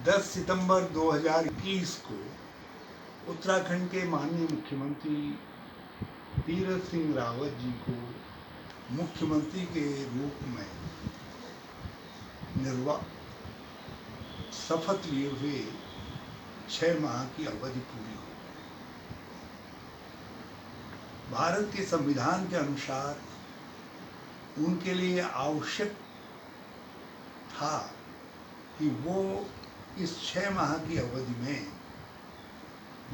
10 सितंबर 2021 को उत्तराखंड के माननीय मुख्यमंत्री तीरथ सिंह रावत जी को मुख्यमंत्री के रूप में शपथ लिए हुए 6 माह की अवधि पूरी हो गई। भारत के संविधान के अनुसार उनके लिए आवश्यक था कि वो इस 6 माह की अवधि में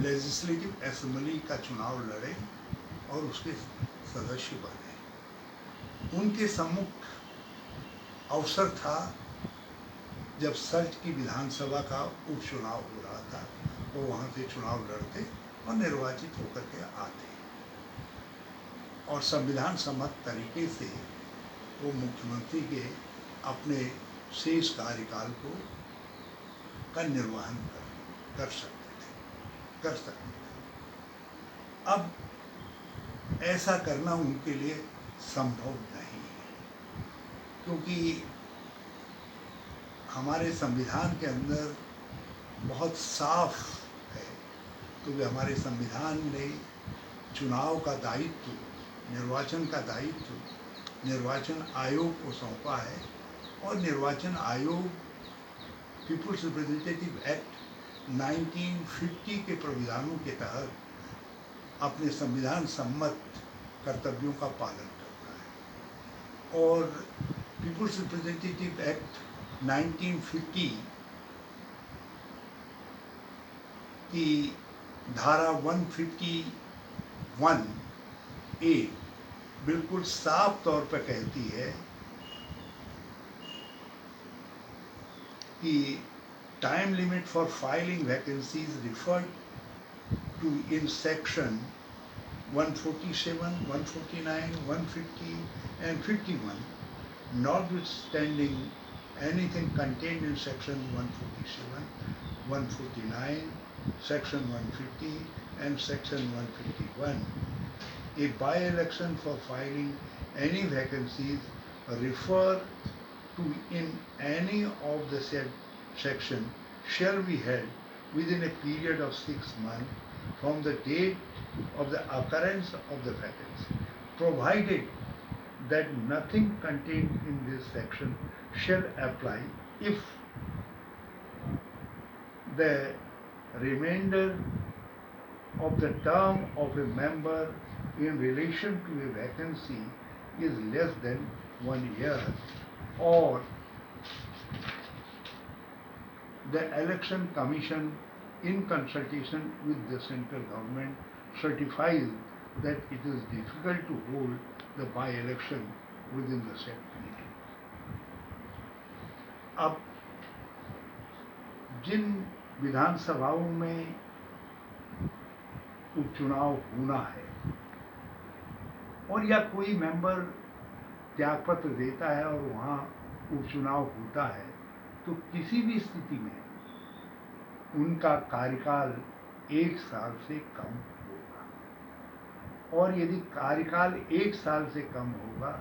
लेजिस्लेटिव असेंबली का चुनाव लड़े और उसके सदस्य बने। उनके सम्मुख अवसर था जब सल्ट की विधानसभा का उपचुनाव हो रहा था, वो वहाँ से चुनाव लड़ते और निर्वाचित होकर के आते और संविधान सम्मत तरीके से वो मुख्यमंत्री के अपने शेष कार्यकाल को का निर्वहन कर सकते थे। अब ऐसा करना उनके लिए संभव नहीं है, क्योंकि हमारे संविधान के अंदर बहुत साफ है। तो वे हमारे संविधान ने चुनाव का दायित्व, निर्वाचन का दायित्व निर्वाचन आयोग को सौंपा है और निर्वाचन आयोग पीपुल्स रिप्रेजेंटेटिव एक्ट 1950 के प्रावधानों के तहत अपने संविधान सम्मत कर्तव्यों का पालन करता है। और पीपुल्स रिप्रेजेंटेटिव एक्ट 1950 की धारा 151A बिल्कुल साफ तौर पर कहती है कि time limit for filing vacancies referred to in section 147, 149, 150 and 51, notwithstanding anything contained in section 147, 149, section 150 and section 151. A by-election for filing any vacancies refer to in any of the said section shall be held within a period of 6 months from the date of the occurrence of the vacancy, provided that nothing contained in this section shall apply if the remainder of the term of a member in relation to a vacancy is less than 1 year, or the election commission in consultation with the central government certifies that it is difficult to hold the by-election within the said period. अब जिन विधानसभाओं में उपचुनाव होना है और या कोई member त्यागपत्र देता है और वहाँ उपचुनाव होता है, तो किसी भी स्थिति में उनका कार्यकाल 1 साल से कम होगा। और यदि कार्यकाल 1 साल से कम होगा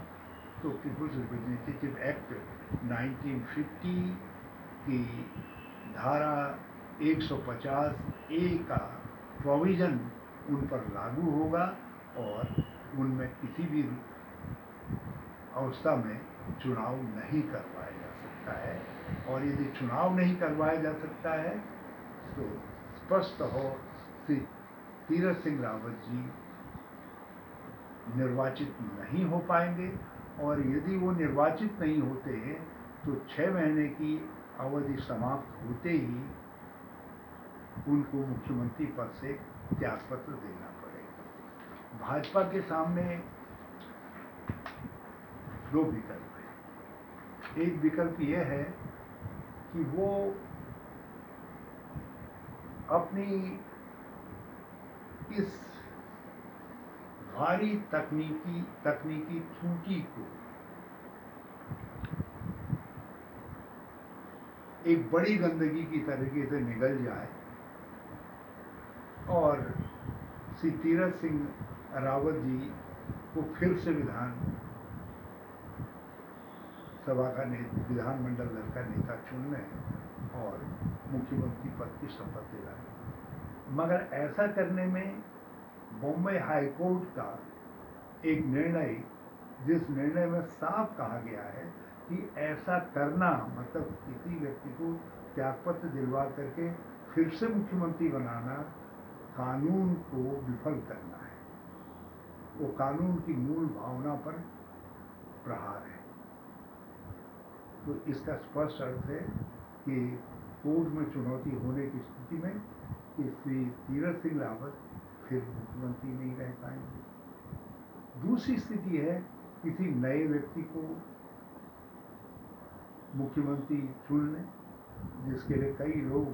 तो पीपुल्स रिप्रेजेंटेटिव एक्ट 1950 की धारा 150A का प्रोविजन उन पर लागू होगा और उनमें किसी भी अवस्था में चुनाव नहीं करवाया जा सकता है। और यदि चुनाव नहीं करवाया जा सकता है तो स्पष्ट हो कि तीरथ सिंह रावत जी निर्वाचित नहीं हो पाएंगे, और यदि वो निर्वाचित नहीं होते हैं तो 6 महीने की अवधि समाप्त होते ही उनको मुख्यमंत्री पद से त्यागपत्र देना पड़ेगा। भाजपा के सामने 2 विकल्प हैं। एक विकल्प यह है कि वो अपनी इस भारी तकनीकी त्रुटि को एक बड़ी गंदगी की तरीके से निगल जाए और श्री तीरथ सिंह रावत जी को फिर से विधानमंडल दल का नेता चुन लें और मुख्यमंत्री पद की शपथ दिलाए। मगर ऐसा करने में बॉम्बे हाई कोर्ट का एक निर्णय, जिस निर्णय में साफ कहा गया है कि ऐसा करना मतलब किसी व्यक्ति को त्यागपत्र दिलवा करके फिर से मुख्यमंत्री बनाना कानून को विफल करना है, वो कानून की मूल भावना पर प्रहार है। तो इसका स्पष्ट अर्थ है कि कोर्ट में चुनौती होने की स्थिति में कि श्री तीरथ सिंह रावत फिर मुख्यमंत्री नहीं रह पाएंगे। दूसरी स्थिति है किसी नए व्यक्ति को मुख्यमंत्री चुन लें, जिसके लिए कई लोग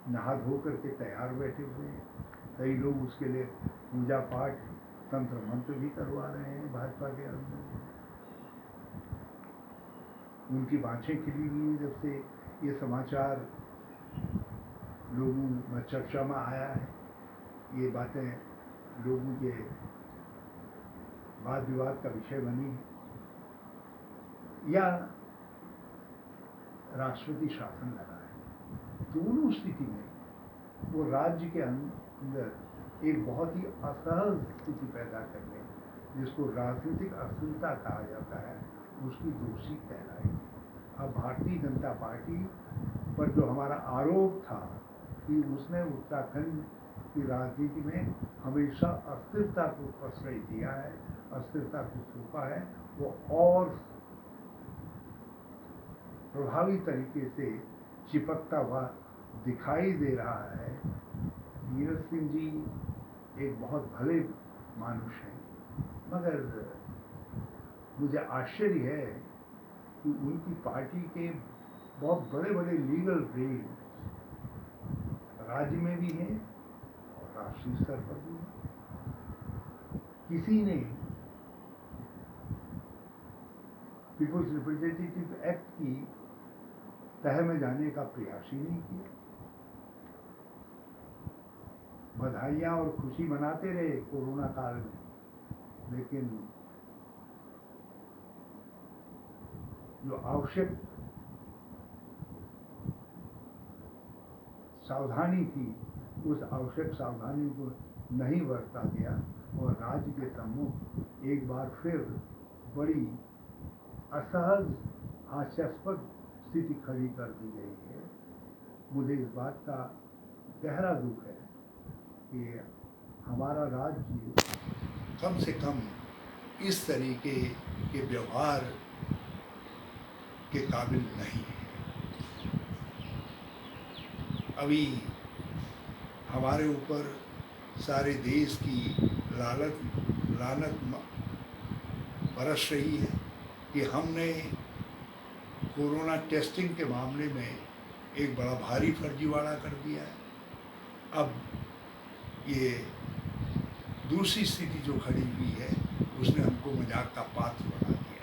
नहा धो करके तैयार बैठे हुए हैं, कई लोग उसके लिए पूजा पाठ तंत्र मंत्र भी करवा रहे हैं भाजपा के अंदर। उनकी बाँछें खिली हुई हैं जब से ये समाचार लोगों में चर्चा में आया है। ये बातें लोगों के वाद विवाद का विषय बनी है, या राष्ट्रपति शासन लगा है। दोनों स्थिति में वो राज्य के अंदर एक बहुत ही असहज स्थिति पैदा करने, जिसको राजनीतिक अस्थिरता कहा जाता है, उसकी दोषी कहलाएगी। अब भारतीय जनता पार्टी पर जो हमारा आरोप था कि उसने उत्तराखंड की राजनीति में हमेशा अस्थिरता को प्रश्रय दिया है, अस्थिरता को थोपा है, वो और प्रभावी तरीके से चिपकता हुआ दिखाई दे रहा है। तीरथ सिंह जी एक बहुत भले मानुष हैं, मगर मुझे आश्चर्य है कि उनकी पार्टी के बहुत बड़े बड़े लीगल ब्रेन राज्य में भी हैं और राष्ट्रीय स्तर पर भी हैं। किसी ने पीपुल्स रिप्रेजेंटेटिव एक्ट की तह में जाने का प्रयास ही नहीं किया। बधाइयां और खुशी मनाते रहे कोरोना काल में, लेकिन जो आवश्यक सावधानी थी, उस आवश्यक सावधानी को नहीं बरता गया और राज्य के सम्मुख एक बार फिर बड़ी असहज हास्यास्पद स्थिति खड़ी कर दी गई है। मुझे इस बात का गहरा दुख है कि हमारा राज्य कम से कम इस तरीके के व्यवहार के काबिल नहीं है। अभी हमारे ऊपर सारे देश की लानत बरस रही है कि हमने कोरोना टेस्टिंग के मामले में एक बड़ा भारी फर्जीवाड़ा कर दिया है। अब ये दूसरी स्थिति जो खड़ी हुई है, उसने हमको मजाक का पात्र बना दिया।